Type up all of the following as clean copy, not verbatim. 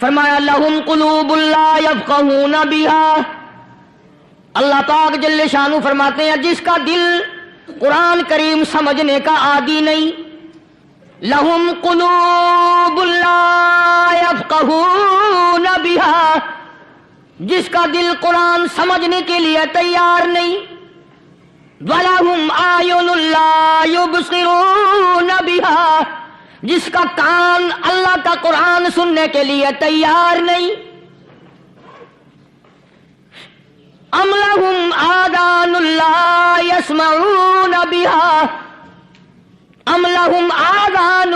فرمایا لہم قلوب لا یفقہون بہا، اللہ پاک جل شانہ فرماتے ہیں جس کا دل قرآن کریم سمجھنے کا عادی نہیں، لہم قلوب لا یفقہون بہا، جس کا دل قرآن سمجھنے کے لیے تیار نہیں، وَلَهُمْ أَعْيُنٌ لَا يُبْصِرُونَ بِهَا، جس کا کان اللہ کا قرآن سننے کے لیے تیار نہیں، أَمْ لَهُمْ آذَانٌ لَا يَسْمَعُونَ بِهَا، أَمْ لَهُمْ آذَانٌ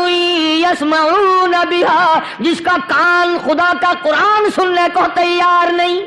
يَسْمَعُونَ بِهَا، جس کا کان خدا کا قرآن سننے کو تیار نہیں۔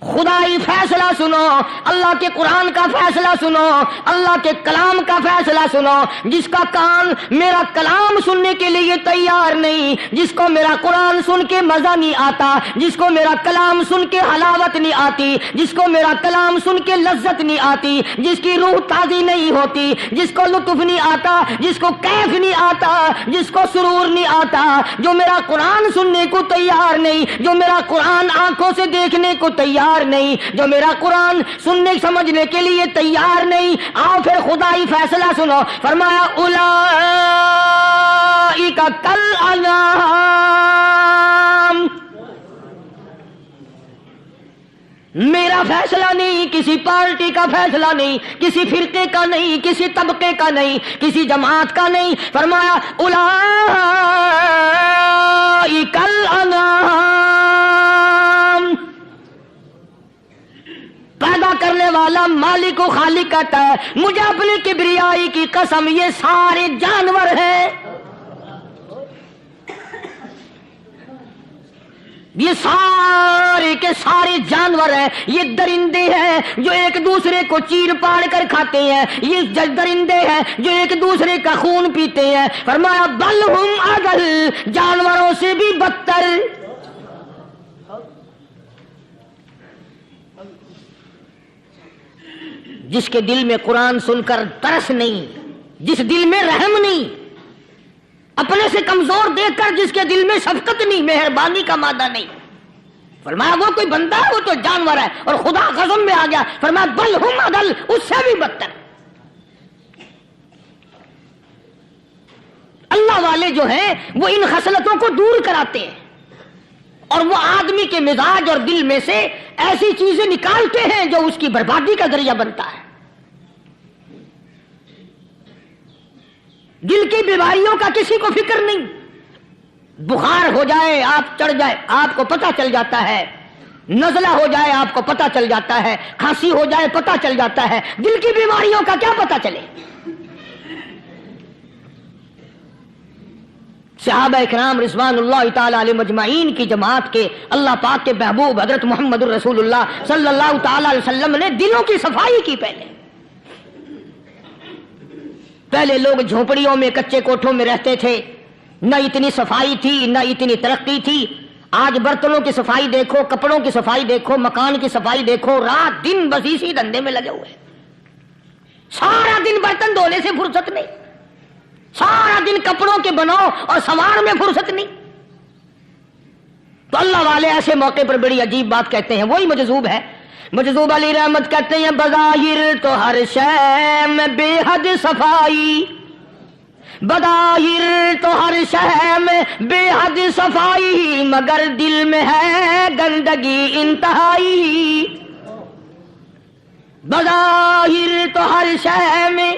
خدائی فیصلہ سنو، اللہ کے قرآن کا فیصلہ سنو، اللہ کے کلام کا فیصلہ سنو، جس کا کان میرا کلام سننے کے لیے تیار نہیں، جس کو میرا قرآن سن کے مزہ نہیں آتا، جس کو میرا کلام سن کے حلاوت نہیں آتی، جس کو میرا کلام سن کے لذت نہیں آتی، جس کی روح تازی نہیں ہوتی، جس کو لطف نہیں آتا، جس کو کیف نہیں آتا، جس کو سرور نہیں آتا، جو میرا قرآن سننے کو تیار نہیں، جو میرا قرآن آنکھوں سے دیکھنے کو تیار نہیں، جو میرا قرآن سننے سمجھنے کے لیے تیار نہیں، آؤ پھر خدائی فیصلہ سنو، فرمایا اولئک کالانعام، میرا فیصلہ نہیں، کسی پارٹی کا فیصلہ نہیں، کسی فرقے کا نہیں، کسی طبقے کا نہیں، کسی جماعت کا نہیں، فرمایا اولئک الانعام، پیدا کرنے والا مالک و خالق کہتا ہے مجھے اپنی کبریائی کی قسم یہ سارے جانور ہیں، یہ سارے کے سارے جانور ہیں، یہ درندے ہیں جو ایک دوسرے کو چیر پاڑ کر کھاتے ہیں، یہ درندے ہیں جو ایک دوسرے کا خون پیتے ہیں، فرمایا بل ہم اضل، جانوروں سے بھی بدتر۔ جس کے دل میں قرآن سن کر ترس نہیں، جس دل میں رحم نہیں، اپنے سے کمزور دیکھ کر جس کے دل میں شفقت نہیں، مہربانی کا مادہ نہیں، فرمایا وہ کوئی بندہ ہے وہ تو جانور ہے، اور خدا قسم میں آ گیا فرمایا بل ہم اضل، اس سے بھی بدتر۔ اللہ والے جو ہیں وہ ان خصلتوں کو دور کراتے ہیں، اور وہ آدمی کے مزاج اور دل میں سے ایسی چیزیں نکالتے ہیں جو اس کی بربادی کا ذریعہ بنتا ہے۔ دل کی بیماریوں کا کسی کو فکر نہیں، بخار ہو جائے آپ چڑھ جائے آپ کو پتہ چل جاتا ہے، نزلہ ہو جائے آپ کو پتہ چل جاتا ہے، کھانسی ہو جائے پتہ چل جاتا ہے، دل کی بیماریوں کا کیا پتہ چلے؟ صحابہ اکرام رضوان اللہ تعالی علیہ مجمعین کی جماعت کے اللہ پاک کے محبوب حضرت محمد الرسول اللہ صلی اللہ تعالی علیہ وسلم نے دلوں کی صفائی کی۔ پہلے لوگ جھونپڑیوں میں کچے کوٹھوں میں رہتے تھے، نہ اتنی صفائی تھی نہ اتنی ترقی تھی۔ آج برتنوں کی صفائی دیکھو، کپڑوں کی صفائی دیکھو، مکان کی صفائی دیکھو، رات دن بس اسی دھندے میں لگے ہوئے، سارا دن برتن دھونے سے فرصت نہیں، سارا دن کپڑوں کے بناؤ اور سنوار میں فرصت نہیں۔ تو اللہ والے ایسے موقع پر بڑی عجیب بات کہتے ہیں، وہی مجذوب ہے، مجذوب علی رحمت کہتے ہیں بظاہر تو ہر شے میں بے حد صفائی، بظاہر تو ہر شے میں بے حد صفائی، مگر دل میں ہے گندگی انتہائی۔ بظاہر تو ہر شے میں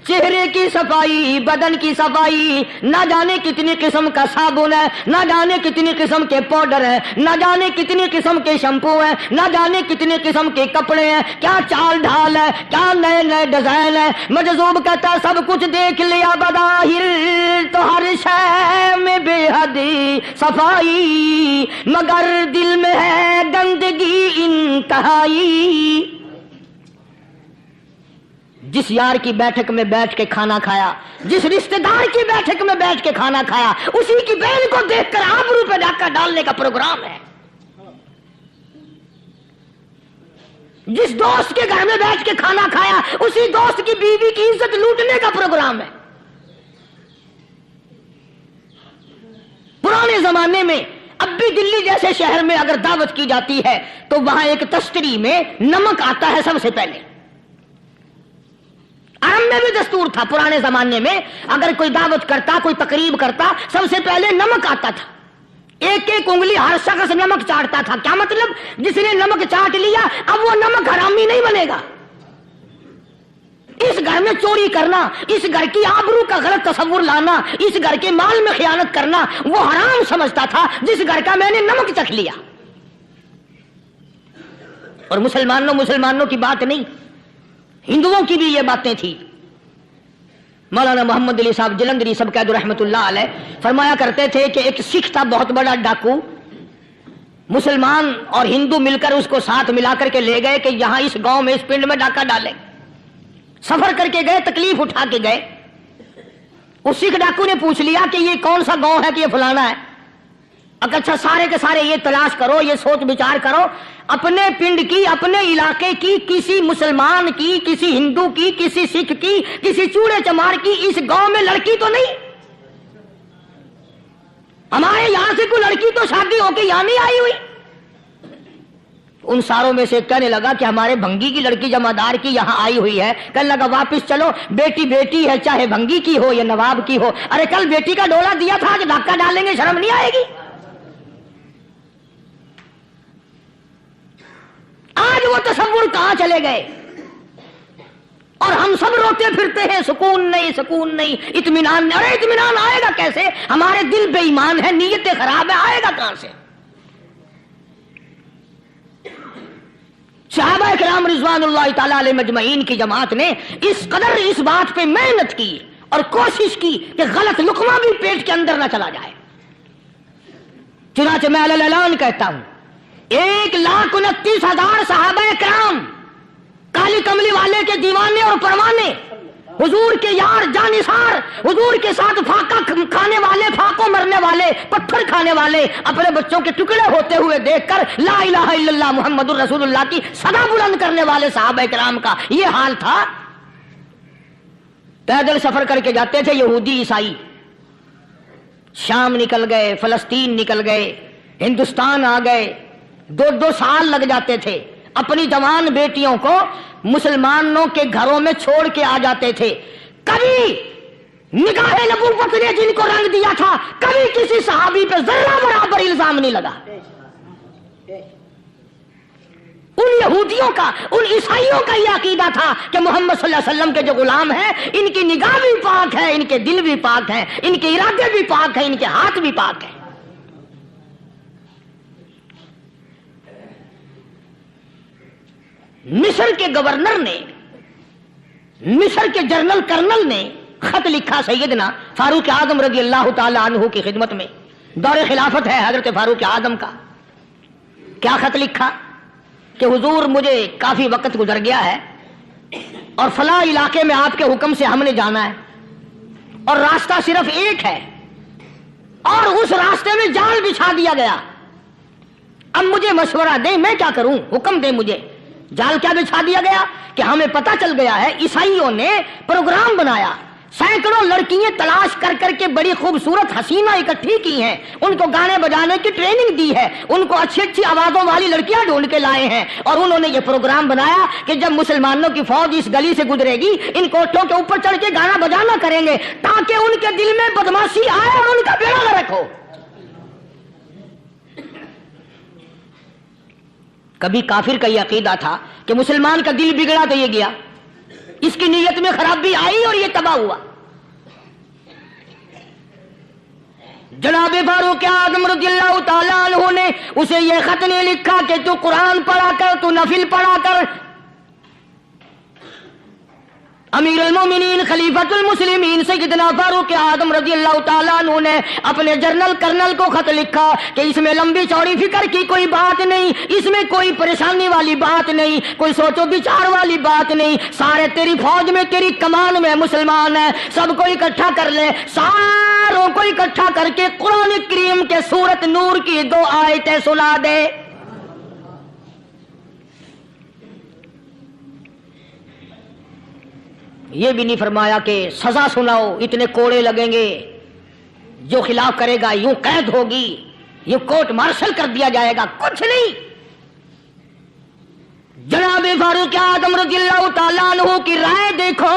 چہرے کی صفائی، بدن کی صفائی، نہ جانے کتنی قسم کا صابن ہے، نہ جانے کتنی قسم کے پاؤڈر ہیں، نہ جانے کتنی قسم کے شیمپو ہیں، نہ جانے کتنی قسم کے کپڑے ہیں، کیا چال ڈھال ہے، کیا نئے نئے ڈیزائن ہے۔ مجذوب کہتا ہے سب کچھ دیکھ لیا، بظاہر تو ہر شے میں بے حد صفائی، مگر دل میں ہے گندگی انتہائی۔ جس یار کی بیٹھک میں بیٹھ کے کھانا کھایا، جس رشتہ دار کی بیٹھک میں بیٹھ کے کھانا کھایا، اسی کی بہن کو دیکھ کر آبرو پہ ڈاکہ ڈالنے کا پروگرام ہے۔ جس دوست کے گھر میں بیٹھ کے کھانا کھایا، اسی دوست کی بیوی کی عزت لوٹنے کا پروگرام ہے۔ پرانے زمانے میں اب بھی دلی جیسے شہر میں اگر دعوت کی جاتی ہے تو وہاں ایک تستری میں نمک آتا ہے سب سے پہلے. عرب میں بھی دستور تھا پرانے زمانے میں، اگر کوئی دعوت کرتا، کوئی تقریب کرتا، سب سے پہلے نمک آتا تھا. ایک ایک انگلی ہر شخص نمک چاٹتا تھا. کیا مطلب؟ جس نے نمک چاٹ لیا اب وہ نمک حرامی نہیں بنے گا. اس گھر میں چوری کرنا، اس گھر کی آبرو کا غلط تصور لانا، اس گھر کے مال میں خیانت کرنا وہ حرام سمجھتا تھا جس گھر کا میں نے نمک چکھ لیا. اور مسلمانوں کی بات نہیں، ہندوؤں کی بھی یہ باتیں تھی. مولانا محمد علی صاحب جلندری سب قید رحمت اللہ علیہ فرمایا کرتے تھے کہ ایک سکھ تھا بہت بڑا ڈاکو، مسلمان اور ہندو مل کر اس کو ساتھ ملا کر کے لے گئے کہ یہاں اس گاؤں میں اس پنڈ میں ڈاکہ ڈالے. سفر کر کے گئے، تکلیف اٹھا کے گئے. اس سکھ ڈاکو نے پوچھ لیا کہ یہ کون سا گاؤں ہے کہ یہ فلانا ہے. اچھا سارے کے سارے یہ تلاش کرو، یہ سوچ بچار کرو اپنے پنڈ کی، اپنے علاقے کی، کسی مسلمان کی، کسی ہندو کی، کسی سکھ کی، کسی چوڑے چمار کی اس گاؤں میں لڑکی تو نہیں. ہمارے یہاں سے کوئی لڑکی تو شادی ہو کے یہاں نہیں آئی ہوئی. ان ساروں میں سے کہنے لگا کہ ہمارے بھنگی کی لڑکی جمعدار کی یہاں آئی ہوئی ہے. کہنے لگا واپس چلو، بیٹی بیٹی ہے چاہے بھنگی کی ہو یا نواب کی ہو. ارے کل بیٹی کا ڈولا دیا تھا، آج ڈھاکہ ڈالیں گے، شرم نہیں آئے گی؟ آج وہ تصور کہاں چلے گئے اور ہم سب روتے پھرتے ہیں سکون نہیں، سکون نہیں، اطمینان نہیں. ارے اطمینان آئے گا کیسے؟ ہمارے دل بے ایمان ہے، نیتیں خراب ہے، آئے گا کہاں سے؟ صحابہ کرام رضوان اللہ تعالی علیہ مجمعین کی جماعت نے اس قدر اس بات پہ محنت کی اور کوشش کی کہ غلط لقمہ بھی پیٹ کے اندر نہ چلا جائے. چنانچہ میں اعلان کہتا ہوں 1,29,000 صحابہ کرام کالی کملی والے کے دیوانے اور پروانے، حضور کے یار جانثار، حضور کے ساتھ فاقہ کھانے والے، فاقوں مرنے والے، پتھر کھانے والے، اپنے بچوں کے ٹکڑے ہوتے ہوئے دیکھ کر لا الہ الا اللہ محمد الرسول اللہ کی صدا بلند کرنے والے صحابہ کرام کا یہ حال تھا. پیدل سفر کر کے جاتے تھے یہودی عیسائی. شام نکل گئے، فلسطین نکل گئے، ہندوستان آ گئے. 2 سال لگ جاتے تھے. اپنی جوان بیٹیوں کو مسلمانوں کے گھروں میں چھوڑ کے آ جاتے تھے. کبھی نگاہ نبوت نے جن کو رنگ دیا تھا کبھی کسی صحابی پہ ذرہ برابر الزام نہیں لگا. ان یہودیوں کا، ان عیسائیوں کا یہ عقیدہ تھا کہ محمد صلی اللہ علیہ وسلم کے جو غلام ہیں ان کی نگاہ بھی پاک ہے، ان کے دل بھی پاک ہیں، ان کے ارادے بھی پاک ہیں، ان کے ہاتھ بھی پاک ہیں. مصر کے گورنر نے، مصر کے جنرل کرنل نے خط لکھا سیدنا فاروق اعظم رضی اللہ تعالی عنہ کی خدمت میں. دور خلافت ہے حضرت فاروق اعظم کا. کیا خط لکھا کہ حضور مجھے کافی وقت گزر گیا ہے اور فلاں علاقے میں آپ کے حکم سے ہم نے جانا ہے اور راستہ صرف ایک ہے اور اس راستے میں جال بچھا دیا گیا. اب مجھے مشورہ دیں میں کیا کروں، حکم دیں مجھے. جال کیا بچھا دیا گیا کہ ہمیں پتہ چل گیا ہے عیسائیوں نے پروگرام بنایا، سینکڑوں لڑکیاں تلاش کر کر کے بڑی خوبصورت حسینہ اکٹھی کی ہیں، ان کو گانے بجانے کی ٹریننگ دی ہے، ان کو اچھی اچھی آوازوں والی لڑکیاں ڈھونڈ کے لائے ہیں اور انہوں نے یہ پروگرام بنایا کہ جب مسلمانوں کی فوج اس گلی سے گزرے گی ان کوٹھوں کے اوپر چڑھ کے گانا بجانا کریں گے تاکہ ان کے دل میں بدماشی آئے اور ان کا بیڑا غرق ہو. کبھی کافر کا یہ عقیدہ تھا کہ مسلمان کا دل بگڑا تو یہ گیا، اس کی نیت میں خرابی آئی اور یہ تباہ ہوا. جناب فاروق اعظم رضی اللہ تعالیٰ عنہ نے اسے یہ خط نہیں لکھا کہ تو قرآن پڑھا کر، تو نفل پڑھا کر. امیر المومنین خلیفۃ المسلمین سیدنا فاروق اعظم رضی اللہ تعالیٰ عنہ نے اپنے جنرل کرنل کو خط لکھا کہ اس میں لمبی چوڑی فکر کی کوئی بات نہیں، اس میں کوئی پریشانی والی بات نہیں، کوئی سوچو بچار والی بات نہیں. سارے تیری فوج میں، تیری کمان میں مسلمان ہیں، سب کو اکٹھا کر لے، ساروں کو اکٹھا کر کے قرآن کریم کے سورت نور کی 2 آیتیں سنا دے. یہ بھی نہیں فرمایا کہ سزا سناؤ اتنے کوڑے لگیں گے، جو خلاف کرے گا یوں قید ہوگی، یوں کوٹ مارشل کر دیا جائے گا، کچھ نہیں۔ جناب فاروق اعظم رضی اللہ تعالیٰ عنہ کی رائے دیکھو،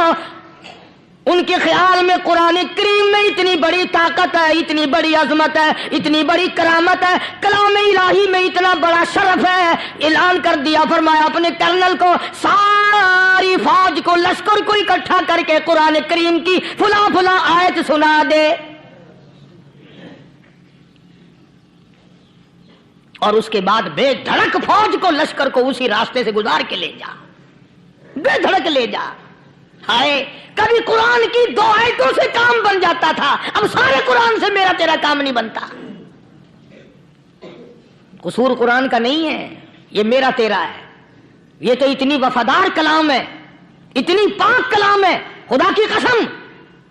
ان کے خیال میں قرآن کریم میں اتنی بڑی طاقت ہے، اتنی بڑی عظمت ہے، اتنی بڑی کرامت ہے، کلام الہی میں اتنا بڑا شرف ہے۔ اعلان کر دیا، فرمایا اپنے کرنل کو ساری فوج کو، لشکر کو اکٹھا کر کے قرآن کریم کی فلاں فلاں آیت سنا دے، اور اس کے بعد بے دھڑک فوج کو، لشکر کو اسی راستے سے گزار کے لے جا، بے دھڑک لے جا۔ ہائے، کبھی قرآن کی 2 آیتوں سے کام بن جاتا تھا، اب سارے قرآن سے میرا تیرا کام نہیں بنتا۔ قصور قرآن کا نہیں ہے، یہ میرا تیرا ہے۔ یہ تو اتنی وفادار کلام ہے، اتنی پاک کلام ہے، خدا کی قسم،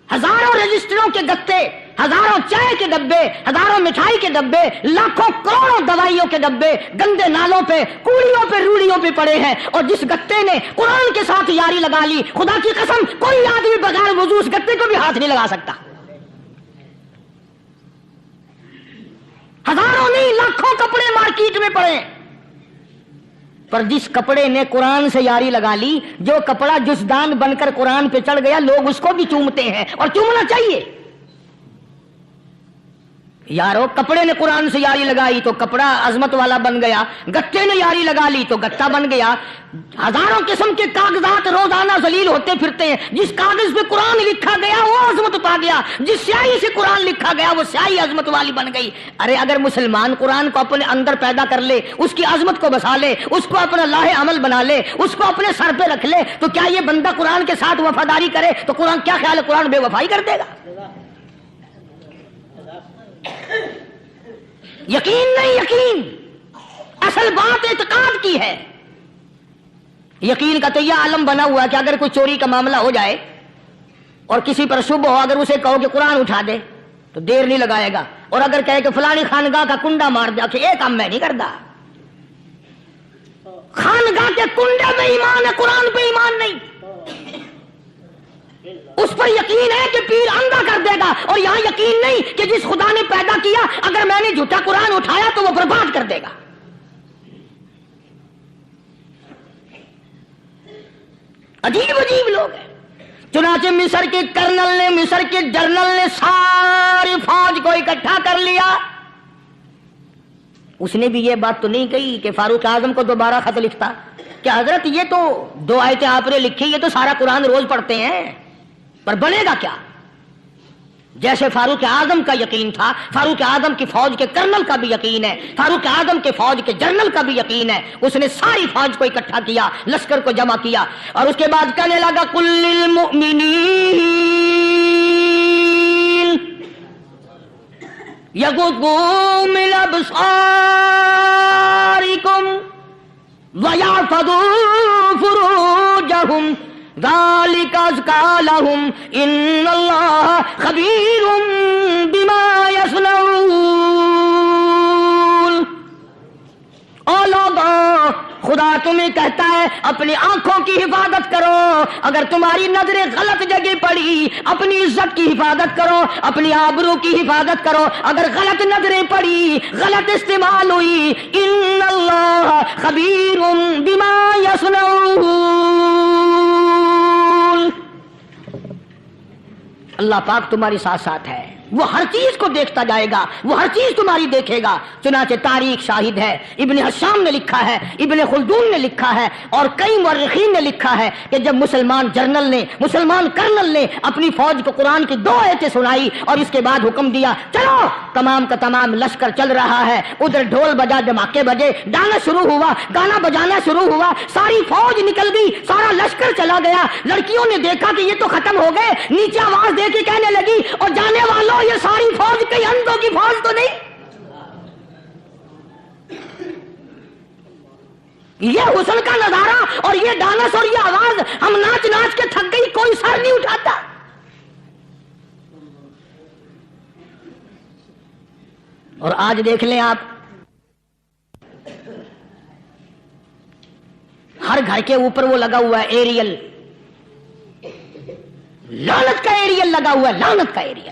ہزاروں رجسٹروں کے گتے، ہزاروں چائے کے ڈبے، ہزاروں مٹھائی کے ڈبے، لاکھوں کروڑوں دوائیوں کے ڈبے گندے نالوں پہ، کوڑیوں پہ، روڑیوں پہ پڑے ہیں، اور جس گتے نے قرآن کے ساتھ یاری لگا لی، خدا کی قسم کوئی آدمی بغیر وضو اس گتے کو بھی ہاتھ نہیں لگا سکتا۔ ہزاروں نہیں، لاکھوں کپڑے مارکیٹ میں پڑے، پر جس کپڑے نے قرآن سے یاری لگا لی، جو کپڑا جسدان بن کر قرآن پہ چڑھ گیا، لوگ اس کو بھی چومتے ہیں، اور چومنا چاہیے۔ یارو، کپڑے نے قرآن سے یاری لگائی تو کپڑا عظمت والا بن گیا، گتے نے یاری لگا لی تو گتا بن گیا۔ ہزاروں قسم کے کاغذات روزانہ ذلیل ہوتے پھرتے ہیں، جس کاغذ پہ قرآن لکھا گیا وہ عظمت پا گیا، جس سیاہی سے قرآن لکھا گیا وہ سیاہی عظمت والی بن گئی۔ ارے اگر مسلمان قرآن کو اپنے اندر پیدا کر لے، اس کی عظمت کو بسا لے، اس کو اپنا لاہ عمل بنا لے، اس کو اپنے سر پہ رکھ لے، تو کیا یہ بندہ قرآن کے ساتھ وفاداری کرے تو قرآن کیا خیال ہے، قرآن بے وفائی کر دے گا؟ یقین نہیں، یقین اصل بات اعتقاد کی ہے۔ یقین کا تو یہ عالم بنا ہوا ہے کہ اگر کوئی چوری کا معاملہ ہو جائے اور کسی پر شبہ ہو، اگر اسے کہو کہ قرآن اٹھا دے تو دیر نہیں لگائے گا، اور اگر کہے کہ فلانی خانگاہ کا کنڈا مار دیا کہ یہ کام میں نہیں کرتا۔ خانگاہ کے کنڈے پہ ایمان ہے، قرآن پہ ایمان نہیں۔ اس پر یقین ہے کہ پیر اندھا کر دے گا، اور یہاں یقین نہیں کہ جس خدا نے پیدا کیا اگر میں نے جھوٹا قرآن اٹھایا تو وہ برباد کر دے گا۔ عجیب عجیب لوگ ہیں۔ چنانچہ مصر کے کرنل نے، مصر کے جنرل نے ساری فوج کو اکٹھا کر لیا۔ اس نے بھی یہ بات تو نہیں کہی کہ فاروق اعظم کو دوبارہ خط لکھتا کہ حضرت یہ تو 2 آیتیں آپ نے لکھی، یہ تو سارا قرآن روز پڑھتے ہیں، پر بنے گا کیا؟ جیسے فاروق اعظم کا یقین تھا، فاروق اعظم کی فوج کے کرنل کا بھی یقین ہے، فاروق اعظم کے فوج کے جنرل کا بھی یقین ہے۔ اس نے ساری فوج کو اکٹھا کیا، لشکر کو جمع کیا، اور اس کے بعد کہنے لگا قل للمؤمنین یغضوا من ابصارکم ویحفظوا فروجہم ذالک ازکی لہم ان اللہ خبیر بما یصنعون۔ او لوگو، خدا تمہیں کہتا ہے اپنی آنکھوں کی حفاظت کرو، اگر تمہاری نظریں غلط جگہ پڑی اپنی عزت کی حفاظت کرو، اپنی آبرو کی حفاظت کرو، اگر غلط نظریں پڑی، غلط استعمال ہوئی، ان اللہ خبیر بما یصنعون، اللہ پاک تمہاری ساتھ ساتھ ہے، وہ ہر چیز کو دیکھتا جائے گا، وہ ہر چیز تمہاری دیکھے گا۔ چنانچہ تاریخ شاہد ہے، ابن حشام نے لکھا ہے، ابن خلدون نے لکھا ہے، اور کئی مورخین نے لکھا ہے کہ جب مسلمان جنرل نے، مسلمان کرنل نے اپنی فوج کو قرآن کی 2 آیتیں سنائی اور اس کے بعد حکم دیا چلو، تمام کا تمام لشکر چل رہا ہے، ادھر ڈھول بجا، دھماکے بجے، گانا شروع ہوا، گانا بجانا شروع ہوا، ساری فوج نکل گئی، سارا لشکر چلا گیا۔ لڑکیوں نے دیکھا کہ یہ تو ختم ہو گئے، نیچے آواز دے کے کہنے لگی اور جانے والوں یہ ساری فوج کئی اندھوں کی فوج تو نہیں؟ یہ حسن کا نظارہ اور یہ ڈانس اور یہ آواز، ہم ناچ ناچ کے تھک گئی، کوئی سر نہیں اٹھاتا۔ اور آج دیکھ لیں آپ، ہر گھر کے اوپر وہ لگا ہوا ہے ایریل، لعنت کا ایریل لگا ہوا ہے، لعنت کا ایریل۔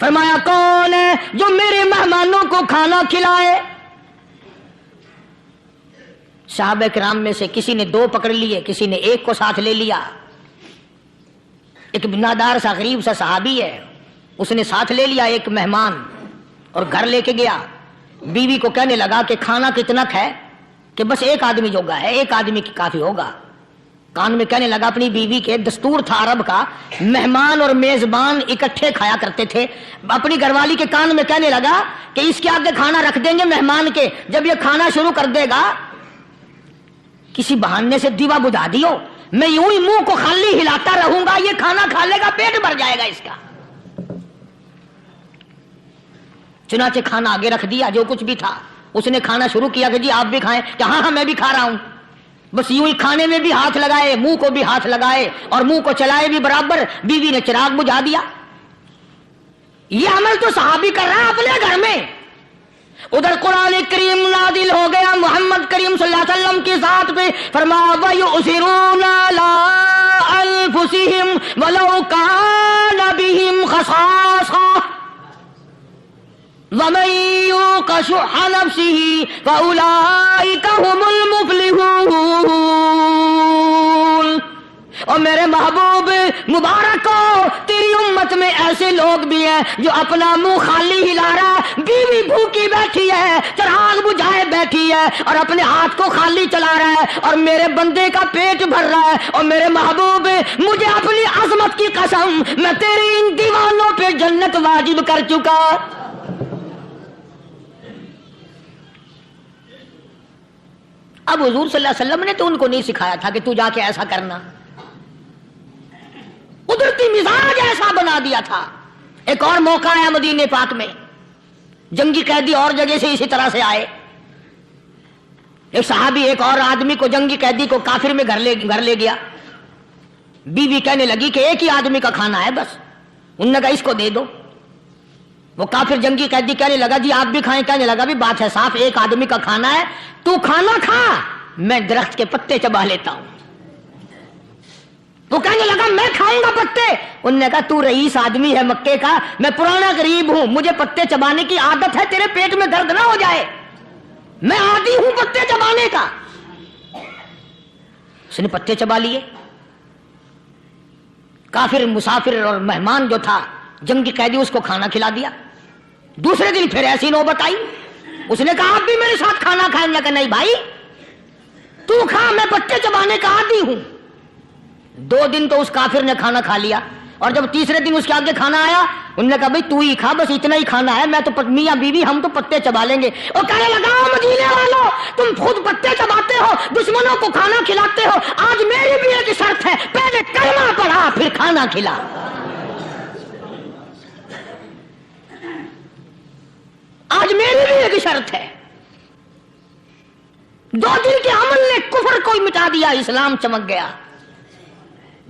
فرمایا کون ہے جو میرے مہمانوں کو کھانا کھلائے؟ صحابہ کرام میں سے کسی نے 2 پکڑ لیے، کسی نے 1 کو ساتھ لے لیا۔ ایک بنادار سا غریب سا صحابی ہے، اس نے ساتھ لے لیا ایک مہمان اور گھر لے کے گیا۔ بیوی کو کہنے لگا کہ کھانا کتنا ہے؟ کہ بس 1 آدمی جوگا ہے، 1 آدمی کی کافی ہوگا۔ کان میں کہنے لگا اپنی بیوی کے، دستور تھا عرب کا، مہمان اور میزبان اکٹھے کھایا کرتے تھے۔ اپنی گھر والی کے کان میں کہنے لگا کہ اس کے آگے کھانا رکھ دیں گے مہمان کے، جب یہ کھانا شروع کر دے گا کسی بہانے سے دیوا بجھا دیو، میں یوں ہی منہ کو خالی ہلاتا رہوں گا، یہ کھانا کھا لے گا، پیٹ بھر جائے گا اس کا۔ چنانچہ کھانا آگے رکھ دیا، جو کچھ بھی تھا۔ اس نے کھانا شروع کیا کہ جی آپ بھی کھائیں، کہ ہاں میں بھی کھا رہا ہوں۔ بس یوں ہی کھانے میں بھی ہاتھ لگائے، منہ کو بھی ہاتھ لگائے اور منہ کو چلائے بھی برابر۔ بیوی نے چراغ بجھا دیا۔ یہ عمل تو صحابی کر رہا ہے اپنے گھر میں۔ ادھر قرآن کریم نازل ہو گیا محمد کریم صلی اللہ علیہ وسلم کی ذات پہ، فرمایا وَيُؤْثِرُونَ عَلَىٰ أَنفُسِهِمْ وَلَوْ كَانَ بِهِمْ خَصَاصَةٌ وَمَن يُوقَ شُحَّ نَفْسِهِ فَأُولَٰئِكَ هُمُ الْمُفْلِحُونَ۔ اور میرے محبوب مبارک ہو، تیری امت میں ایسے لوگ بھی ہیں جو اپنا منہ خالی ہلا رہا ہے، بیوی بھوکی بیٹھی ہے، چراغ بجھائے بیٹھی ہے اور اپنے ہاتھ کو خالی چلا رہا ہے اور میرے بندے کا پیٹ بھر رہا ہے۔ اور میرے محبوب مجھے اپنی عظمت کی قسم، میں تیری ان دیوانوں پہ جنت واجب کر چکا۔ اب حضور صلی اللہ علیہ وسلم نے تو ان کو نہیں سکھایا تھا کہ تو جا کے ایسا کرنا، قدرتی مزاج ایسا بنا دیا تھا۔ ایک اور موقع ہے مدینے پاک میں، جنگی قیدی اور جگہ سے اسی طرح سے آئے۔ ایک صحابی ایک اور آدمی کو، جنگی قیدی کو کافر میں گھر لے گیا۔ بیوی کہنے لگی کہ 1 ہی آدمی کا کھانا ہے بس، انہوں نے کہا اس کو دے دو۔ وہ کافر جنگی قیدی کہنے لگا جی آپ بھی کھائیں، کہنے لگا بھی بات ہے صاف، 1 آدمی کا کھانا ہے، تو کھانا کھا، میں درخت کے پتے چبا لیتا ہوں۔ وہ کہنے لگا میں کھاؤں گا پتے۔ انہوں نے کہا تو رئیس آدمی ہے مکے کا، میں پرانا غریب ہوں، مجھے پتے چبانے کی عادت ہے، تیرے پیٹ میں درد نہ ہو جائے، میں عادی ہوں پتے چبانے کا۔ اس نے پتے چبا لیے۔ کافر مسافر اور مہمان جو تھا جنگی قیدی، اس کو کھانا کھلا دیا۔ دوسرے دن پھر ایسی نوبت آئی، اس نے کہا آپ بھی میرے ساتھ کھانا کھائیں گے؟ کہ نہیں بھائی تو کھا، میں پتے چبانے کا عادی ہوں۔ 2 دن تو اس کافر نے کھانا کھا لیا، اور جب تیسرے دن اس کے آگے کھانا آیا، انہوں نے کہا بھائی تو ہی کھا، بس اتنا ہی کھانا ہے، میں تو میاں بیوی ہم تو پتے چبا لیں گے۔ اور کہنے لگا مدینے والوں، تم خود پتے چباتے ہو، دشمنوں کو کھانا کھلاتے ہو، آج میری بھی ایک شرط ہے، پہلے کلمہ پڑھا پھر کھانا کھلا۔ آج میری بھی ایک شرط ہے۔ 2 دن کے عمل نے کفر کو مٹا دیا، اسلام چمک گیا۔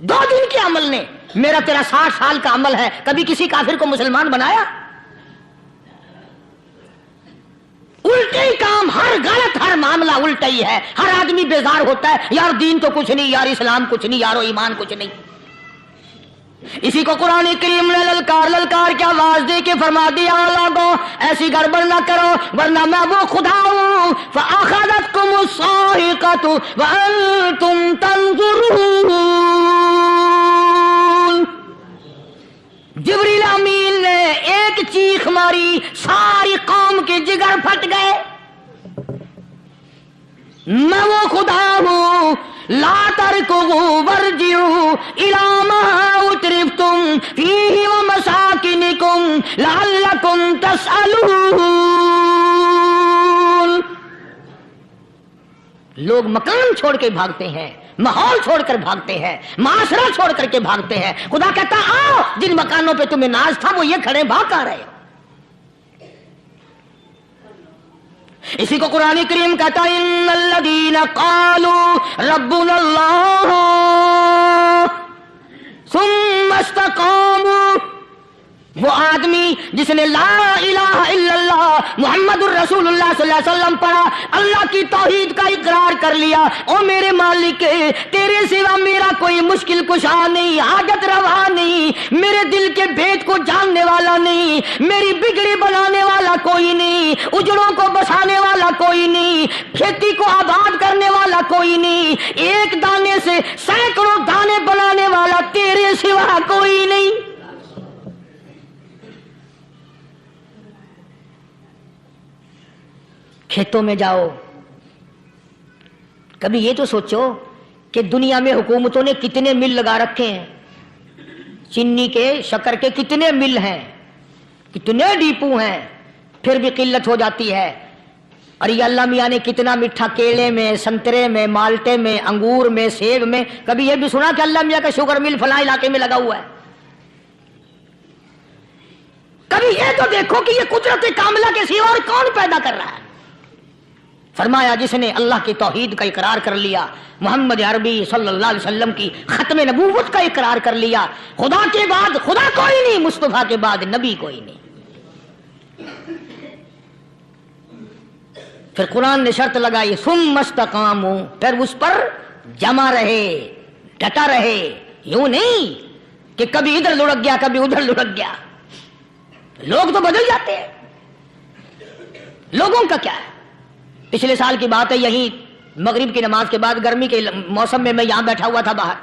2 دن کے عمل نے، میرا تیرا 60 سال کا عمل ہے، کبھی کسی کافر کو مسلمان بنایا؟ الٹے ہی کام، ہر غلط، ہر معاملہ الٹا ہی ہے۔ ہر آدمی بیزار ہوتا ہے، یار دین تو کچھ نہیں، یار اسلام کچھ نہیں، یارو ایمان کچھ نہیں۔ اسی کو قرآن کریم نے للکار کے آواز دے کے فرما دیا لوگوں ایسی گڑبڑ نہ کرو ورنہ میں وہ خدا ہوں۔ فَأَخَذَتْكُمُ الصَّاعِقَةُ وَأَنْتُمْ تَنْظُرُونَ۔ جبریل امین نے ایک چیخ ماری، ساری قوم کے جگر پھٹ گئے۔ میں وہ خدا ہوں، لا ترکضوا وارجعوا الی ما اترفتم فیہ ومساکنکم لعلکم تسألون۔ لوگ مکان چھوڑ کے بھاگتے ہیں، ماحول چھوڑ کر بھاگتے ہیں، معاشرہ چھوڑ کر کے بھاگتے ہیں۔ خدا کہتا آؤ، جن مکانوں پہ تمہیں ناز تھا وہ یہ کھڑے بھاگ آ رہے ہو۔ اسی کو قرآن کریم کہتا ہے ان الذین قالوا ربنا اللہ ثم استقاموا وہ آدمی جس نے لا الہ الا اللہ محمد الرسول اللہ صلی اللہ علیہ وسلم پڑھا، اللہ کی توحید کا اقرار کر لیا، او میرے مالک تیرے سوا میرا کوئی مشکل کشا نہیں، حاجت روا نہیں، میرے دل کے بھید کو جاننے والا نہیں، میری بگڑی بنانے والا کوئی نہیں، اجڑوں کو بسانے والا کوئی نہیں، کھیتی کو آباد کرنے والا کوئی نہیں، ایک دانے سے سینکڑوں دانے بنانے والا تیرے سوا کوئی نہیں۔ کھیتوں میں جاؤ، کبھی یہ تو سوچو کہ دنیا میں حکومتوں نے کتنے مل لگا رکھے ہیں، چینی کے شکر کے کتنے مل ہیں، کتنے ڈیپو ہیں، پھر بھی قلت ہو جاتی ہے۔ اور یہ اللہ میاں نے کتنا میٹھا کیلے میں، سنترے میں، مالٹے میں، انگور میں، سیب میں، کبھی یہ بھی سنا کہ اللہ میاں کا شوگر مل فلاں علاقے میں لگا ہوا ہے؟ کبھی یہ تو دیکھو کہ یہ قدرت کاملہ کے سوا اور کون پیدا کر رہا ہے؟ فرمایا جس نے اللہ کی توحید کا اقرار کر لیا، محمد عربی صلی اللہ علیہ وسلم کی ختم نبوت کا اقرار کر لیا، خدا کے بعد خدا کوئی نہیں، مصطفیٰ کے بعد نبی کوئی نہیں۔ پھر قرآن نے شرط لگائی ثم استقاموا، پھر اس پر جمع رہے، ڈٹا رہے، یوں نہیں کہ کبھی ادھر لڑک گیا کبھی ادھر لڑک گیا۔ لوگ تو بدل جاتے ہیں، لوگوں کا کیا ہے؟ پچھلے سال کی بات ہے، یہی مغرب کی نماز کے بعد گرمی کے موسم میں یہاں بیٹھا ہوا تھا باہر،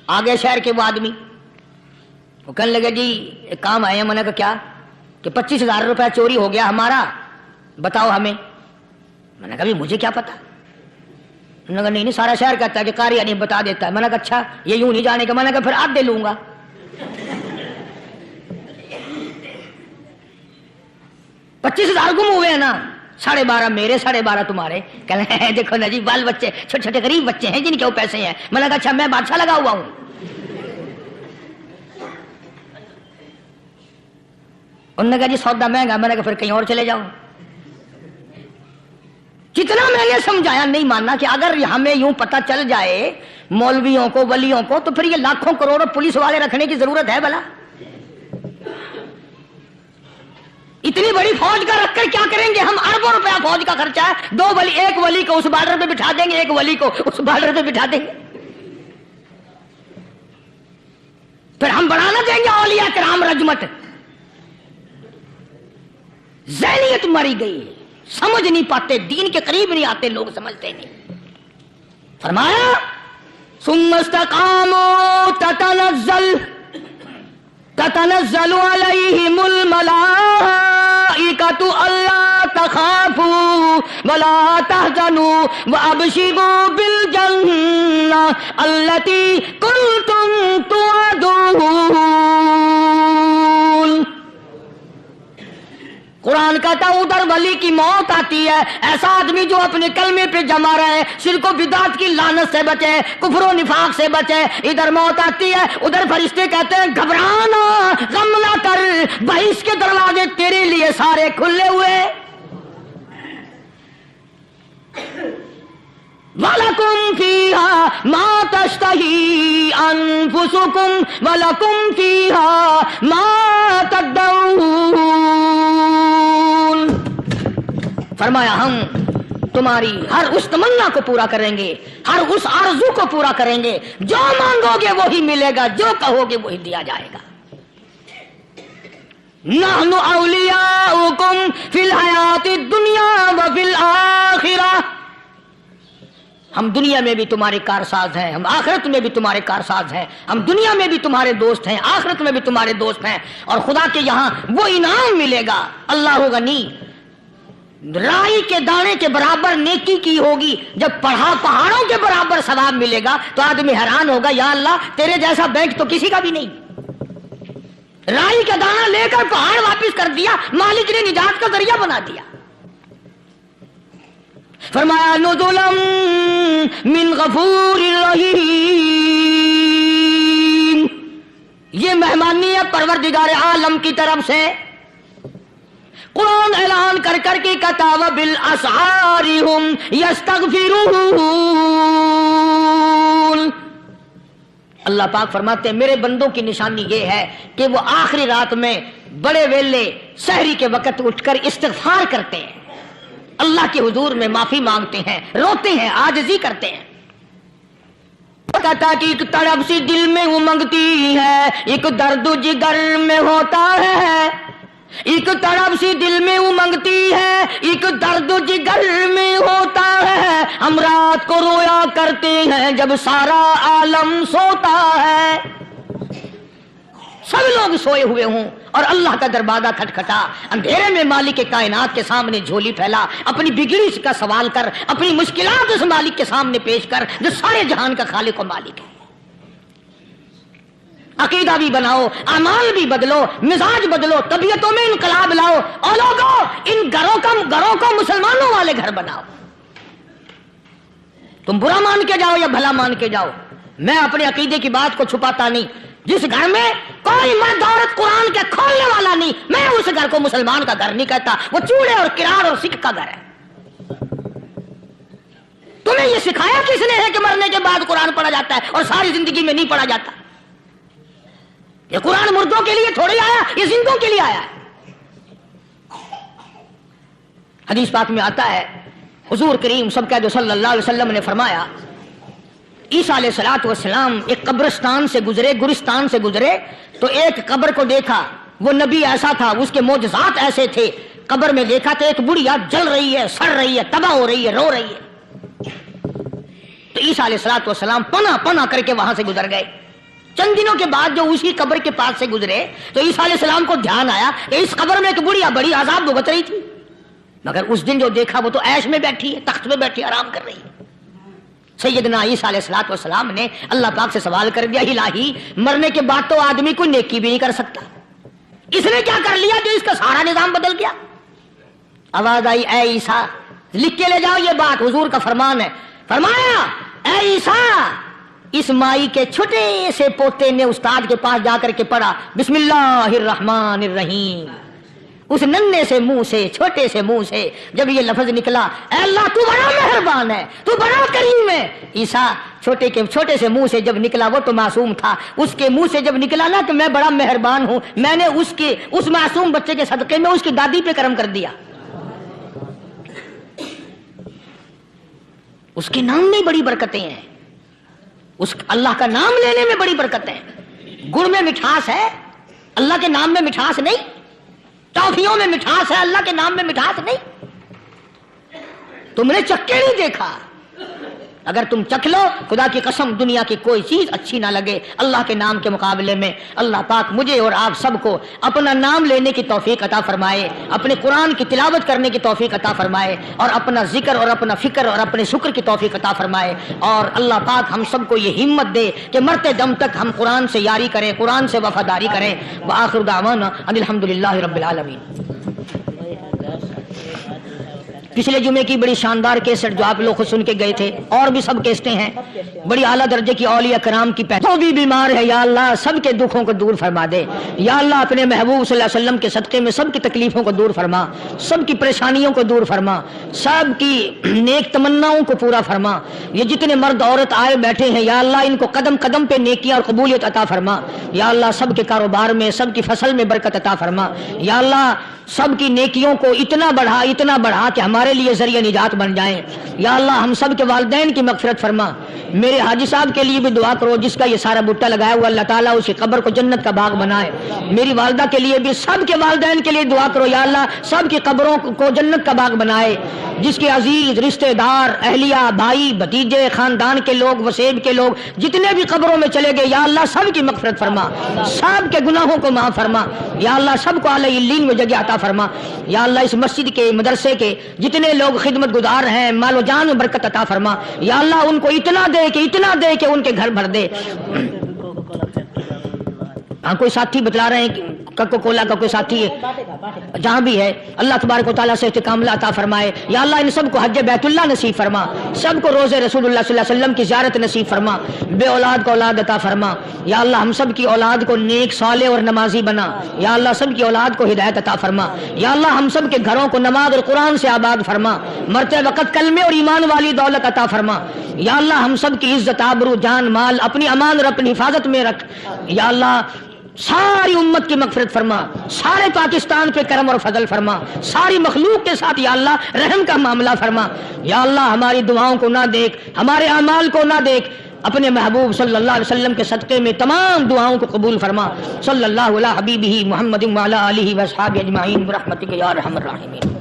آگے شہر کے وہ آدمی وہ کہنے لگے جی ایک کام آئے ہیں۔ میں نے کہا کیا؟ کہ 25,000 روپے چوری ہو گیا ہمارا، بتاؤ ہمیں۔ میں نے کہا مجھے کیا پتا؟ انہوں نے کہا نہیں سارا شہر کہتا ہے کہ قاری نہیں بتا دیتا ہے۔ میں نے کہا اچھا یہ یوں نہیں جانے کا؟ میں نے کہا پھر آدھے لوں گا۔ 25,000 گم ہوئے ہیں نا، 12.5 میرے 12.5 تمہارے۔ کہنے ہیں دیکھو نا جی بال بچے چھوٹے چھوٹے غریب بچے ہیں جن کے وہ پیسے ہیں۔ میں نے کہا اچھا میں بادشاہ لگا ہوا ہوں؟ انہوں نے کہا جی سودا مہنگا۔ میں نے کہا پھر کہیں اور چلے جاؤ۔ کتنا میں نے سمجھایا نہیں ماننا کہ اگر ہمیں یوں پتہ چل جائے مولویوں کو ولیوں کو تو پھر یہ لاکھوں کروڑوں پولیس والے رکھنے کی ضرورت ہے بھلا؟ اتنی بڑی فوج کا رکھ کر کیا کریں گے ہم؟ اربوں روپیہ فوج کا خرچہ ہے، 2 ولی، ایک ولی کو اس بارڈر پہ بٹھا دیں گے، ایک ولی کو اس بارڈر پہ بٹھا دیں گے، پھر ہم بڑھانا دیں گے اولیاء کرام رجمت۔ ذہنیت مری گئی، سمجھ نہیں پاتے، دین کے قریب نہیں آتے لوگ، سمجھتے نہیں۔ فرمایا ثم استقاموا تتنزل علیہم الملائکۃ الا تخافوا ولا تحزنوا وابشروا بالجنہ التی کنتم توعدون۔ قرآن کہتا ہے ادھر ولی کی موت آتی ہے، ایسا آدمی جو اپنے کلمے پہ جمع رہے، شرک و بدعت کی لعنت سے بچے، کفر و نفاق سے بچے، ادھر موت آتی ہے، ادھر فرشتے کہتے ہیں گھبرانا، غم نہ کر، بہشت کے دروازے تیرے لیے سارے کھلے ہوئے۔ وَلَكُمْ فِيهَا مَا تَشْتَهِي أَنفُسُكُمْ وَلَكُمْ فِيهَا مَا تَدَّعُونَ۔ فرمایا ہم تمہاری ہر اس تمنا کو پورا کریں گے، ہر اس آرزو کو پورا کریں گے، جو مانگو گے وہی ملے گا، جو کہو گے وہی دیا جائے گا۔ نحن اولیاؤکم فی الحیات الدنیا وفی الآخرہ، ہم دنیا میں بھی تمہارے کارساز ہیں، ہم آخرت میں بھی تمہارے کارساز ہیں، ہم دنیا میں بھی تمہارے دوست ہیں، آخرت میں بھی تمہارے دوست ہیں، اور خدا کے یہاں وہ انعام ملے گا۔ اللہ غنی، رائی کے دانے کے برابر نیکی کی ہوگی، جب پہاڑوں کے برابر ثواب ملے گا تو آدمی حیران ہوگا، یا اللہ تیرے جیسا بینک تو کسی کا بھی نہیں۔ رائی کا دانہ لے کر پہاڑ واپس کر دیا، مالک نے نجات کا ذریعہ بنا دیا۔ فرمایا نزلا من غفور رحیم، یہ مہمانی ہے پروردگار عالم کی طرف سے۔ قرآن اعلان کر کر کے کہتا وبالاسحار ہم یستغفرون، اللہ پاک فرماتے ہیں میرے بندوں کی نشانی یہ ہے کہ وہ آخری رات میں بڑے ویلے سحری کے وقت اٹھ کر استغفار کرتے ہیں، اللہ کے حضور میں معافی مانگتے ہیں، روتے ہیں، عاجزی کرتے ہیں۔ کہتا کہ ایک تڑپ سی دل میں امنگتی ہے، ایک درد جگر میں ہوتا ہے، ایک تڑپ سی دل میں امنگتی ہے، ایک درد جگر میں ہوتا ہے، ہم رات کو رویا کرتے ہیں جب سارا عالم سوتا ہے۔ سب لوگ سوئے ہوئے ہوں اور اللہ کا دروازہ کھٹکھٹا، اندھیرے میں مالک کائنات کے سامنے جھولی پھیلا، اپنی بگڑی کا سوال کر، اپنی مشکلات اس مالک کے سامنے پیش کر جو سارے جہان کا خالق و مالک ہے۔ عقیدہ بھی بناؤ، اعمال بھی بدلو، مزاج بدلو، طبیعتوں میں انقلاب لاؤ، اور لوگوں ان گھروں کو مسلمانوں والے گھر بناؤ۔ تم برا مان کے جاؤ یا بھلا مان کے جاؤ، میں اپنے عقیدے کی بات کو چھپاتا نہیں۔ جس گھر میں کوئی مرد عورت قرآن کے کھولنے والا نہیں، میں اس گھر کو مسلمان کا گھر نہیں کہتا، وہ چوڑے اور کرار اور سکھ کا گھر ہے۔ تمہیں یہ سکھایا کس نے ہے کہ مرنے کے بعد قرآن پڑھا جاتا ہے اور ساری زندگی میں نہیں پڑھا جاتا؟ یہ قرآن مردوں کے لیے تھوڑی آیا، یہ زندوں کے لیے آیا ہے۔ حدیث پاک میں آتا ہے حضور کریم سب کہہ دو صلی اللہ علیہ وسلم نے فرمایا عیسیٰ علیہ الصلوۃ والسلام ایک قبرستان سے گزرے، گورستان سے گزرے تو ایک قبر کو دیکھا، وہ نبی ایسا تھا، اس کے معجزات ایسے تھے، قبر میں دیکھا تو ایک بڑھیا جل رہی ہے، سڑ رہی ہے، تباہ ہو رہی ہے، رو رہی ہے۔ تو عیسیٰ علیہ الصلوۃ والسلام پناہ کر کے وہاں سے گزر گئے۔ چند دنوں کے بعد جو اسی قبر کے پاس سے گزرے تو عیسیٰ علیہ السلام کو دھیان آیا کہ اس قبر میں ایک بڑھیا بڑی عذاب بھگت رہی تھی، مگر اس دن جو دیکھا وہ تو عیش میں بیٹھی ہے، تخت میں بیٹھی آرام کر رہی ہے۔ سیدنا عیسیٰ علیہ الصلوۃ والسلام نے اللہ پاک سے سوال کر دیا، الہی مرنے کے بعد تو آدمی کوئی نیکی بھی نہیں کر سکتا، اس نے کیا کر لیا جو اس کا سارا نظام بدل گیا؟ آواز آئی، اے عیسیٰ لکھ کے لے جاؤ یہ بات، حضور کا فرمان ہے۔ فرمایا اے عیسیٰ، اس مائی کے چھوٹے سے پوتے نے استاد کے پاس جا کر کے پڑھا بسم اللہ الرحمن الرحیم، اس ننھے سے منہ سے، چھوٹے سے منہ سے جب یہ لفظ نکلا، اے اللہ تو بڑا مہربان ہے، تو بڑا کریم ہے۔ عیسیٰ چھوٹے سے منہ سے جب نکلا، وہ تو معصوم تھا، اس کے منہ سے جب نکلا نا کہ میں بڑا مہربان ہوں، میں نے اس معصوم بچے کے صدقے میں اس کی دادی پہ کرم کر دیا۔ اس کے نام میں بڑی برکتیں ہیں، اس اللہ کا نام لینے میں بڑی برکتیں ہیں۔ گڑ میں مٹھاس ہے، اللہ کے نام میں مٹھاس نہیں۔ ٹافیوں میں مٹھاس ہے، اللہ کے نام میں مٹھاس نہیں۔ تم نے چکھ کے نہیں دیکھا، اگر تم چکھ لو خدا کی قسم دنیا کی کوئی چیز اچھی نہ لگے اللہ کے نام کے مقابلے میں۔ اللہ پاک مجھے اور آپ سب کو اپنا نام لینے کی توفیق عطا فرمائے، اپنے قرآن کی تلاوت کرنے کی توفیق عطا فرمائے، اور اپنا ذکر اور اپنا فکر اور اپنے شکر کی توفیق عطا فرمائے، اور اللہ پاک ہم سب کو یہ ہمت دے کہ مرتے دم تک ہم قرآن سے یاری کریں، قرآن سے وفاداری کریں۔ وآخر دعوانا ان الحمدللہ رب العالمین۔ پچھلے جمعے کی بڑی شاندار کیسٹ جو آپ لوگ خود سن کے گئے تھے، اور بھی سب کیسٹیں ہیں، بڑی اعلیٰ درجے کی اولیاء کرام کی جو بھی بیمار ہے یا اللہ سب کے دکھوں کو دور فرما دے، یا اللہ اپنے محبوب صلی اللہ علیہ وسلم کے صدقے میں سب کی تکلیفوں کو دور فرما، سب کی پریشانیوں کو دور فرما، سب کی نیک تمناؤں کو پورا فرما۔ یہ جتنے مرد عورت آئے بیٹھے ہیں یا اللہ ان کو قدم قدم پہ نیکیاں اور قبولیت عطا فرما، یا اللہ سب کے کاروبار میں، سب کی فصل میں برکت عطا فرما، یا اللہ سب کی نیکیوں کو اتنا بڑھا کہ ہمارے لیے ذریعہ نجات بن جائیں۔ یا اللہ ہم سب کے والدین کی مغفرت فرما۔ میرے حاجی صاحب کے لیے بھی دعا کرو جس کا یہ سارا بٹا لگایا ہوا، اللہ تعالیٰ اس کی قبر کو جنت کا باغ بنائے۔ میری والدہ کے لیے بھی، سب کے والدین کے لیے دعا کرو یا اللہ سب کی قبروں کو جنت کا باغ بنائے۔ جس کے عزیز رشتہ دار، اہلیہ، بھائی، بھتیجے، خاندان کے لوگ، وسیب کے لوگ جتنے بھی قبروں میں چلے گئے یا اللہ سب کی مغفرت فرما، سب کے گناہوں کو معاف فرما، یا اللہ سب کو اعلی علیین میں جگہ عطا فرما۔ یا اللہ اس مسجد کے، مدرسے کے جتنے لوگ خدمت گزار ہیں مال و جان میں برکت عطا فرما، یا اللہ ان کو اتنا دے کہ ان کے گھر بھر دے۔ ہاں کوئی ساتھی بتلا رہے ہیں کہ کوکا کولا کا کوئی ساتھی ہے جہاں بھی ہے، اللہ تبارک و تعالیٰ سے استقامت عطا فرمائے. یا اللہ ان سب کو حج بیت اللہ نصیب فرما، سب کو روزے رسول اللہ صلی اللہ علیہ وسلم کی زیارت نصیب فرما، بے اولاد کو اولاد عطا فرما. یا اللہ ہم سب کی اولاد کو نیک صالح اور نمازی بنا. یا اللہ سب کی اولاد کو ہدایت عطا فرما. یا اللہ ہم سب کے گھروں کو نماز اور قرآن سے آباد فرما، مرتے وقت کلمے اور ایمان والی دولت عطا فرما. یا اللہ ہم سب کی عزت آبرو جان مال اپنی امان اور اپنی حفاظت میں رکھ. یا اللہ ساری امت کی مغفرت فرما، سارے پاکستان پہ کرم اور فضل فرما، ساری مخلوق کے ساتھ یا اللہ رحم کا معاملہ فرما. یا اللہ ہماری دعاؤں کو نہ دیکھ، ہمارے اعمال کو نہ دیکھ، اپنے محبوب صلی اللہ علیہ وسلم کے صدقے میں تمام دعاؤں کو قبول فرما. صلی اللہ علیہ حبیبہ محمد وعلی آلہ واصحابہ اجمعین برحمتک یا ارحم الراحمین.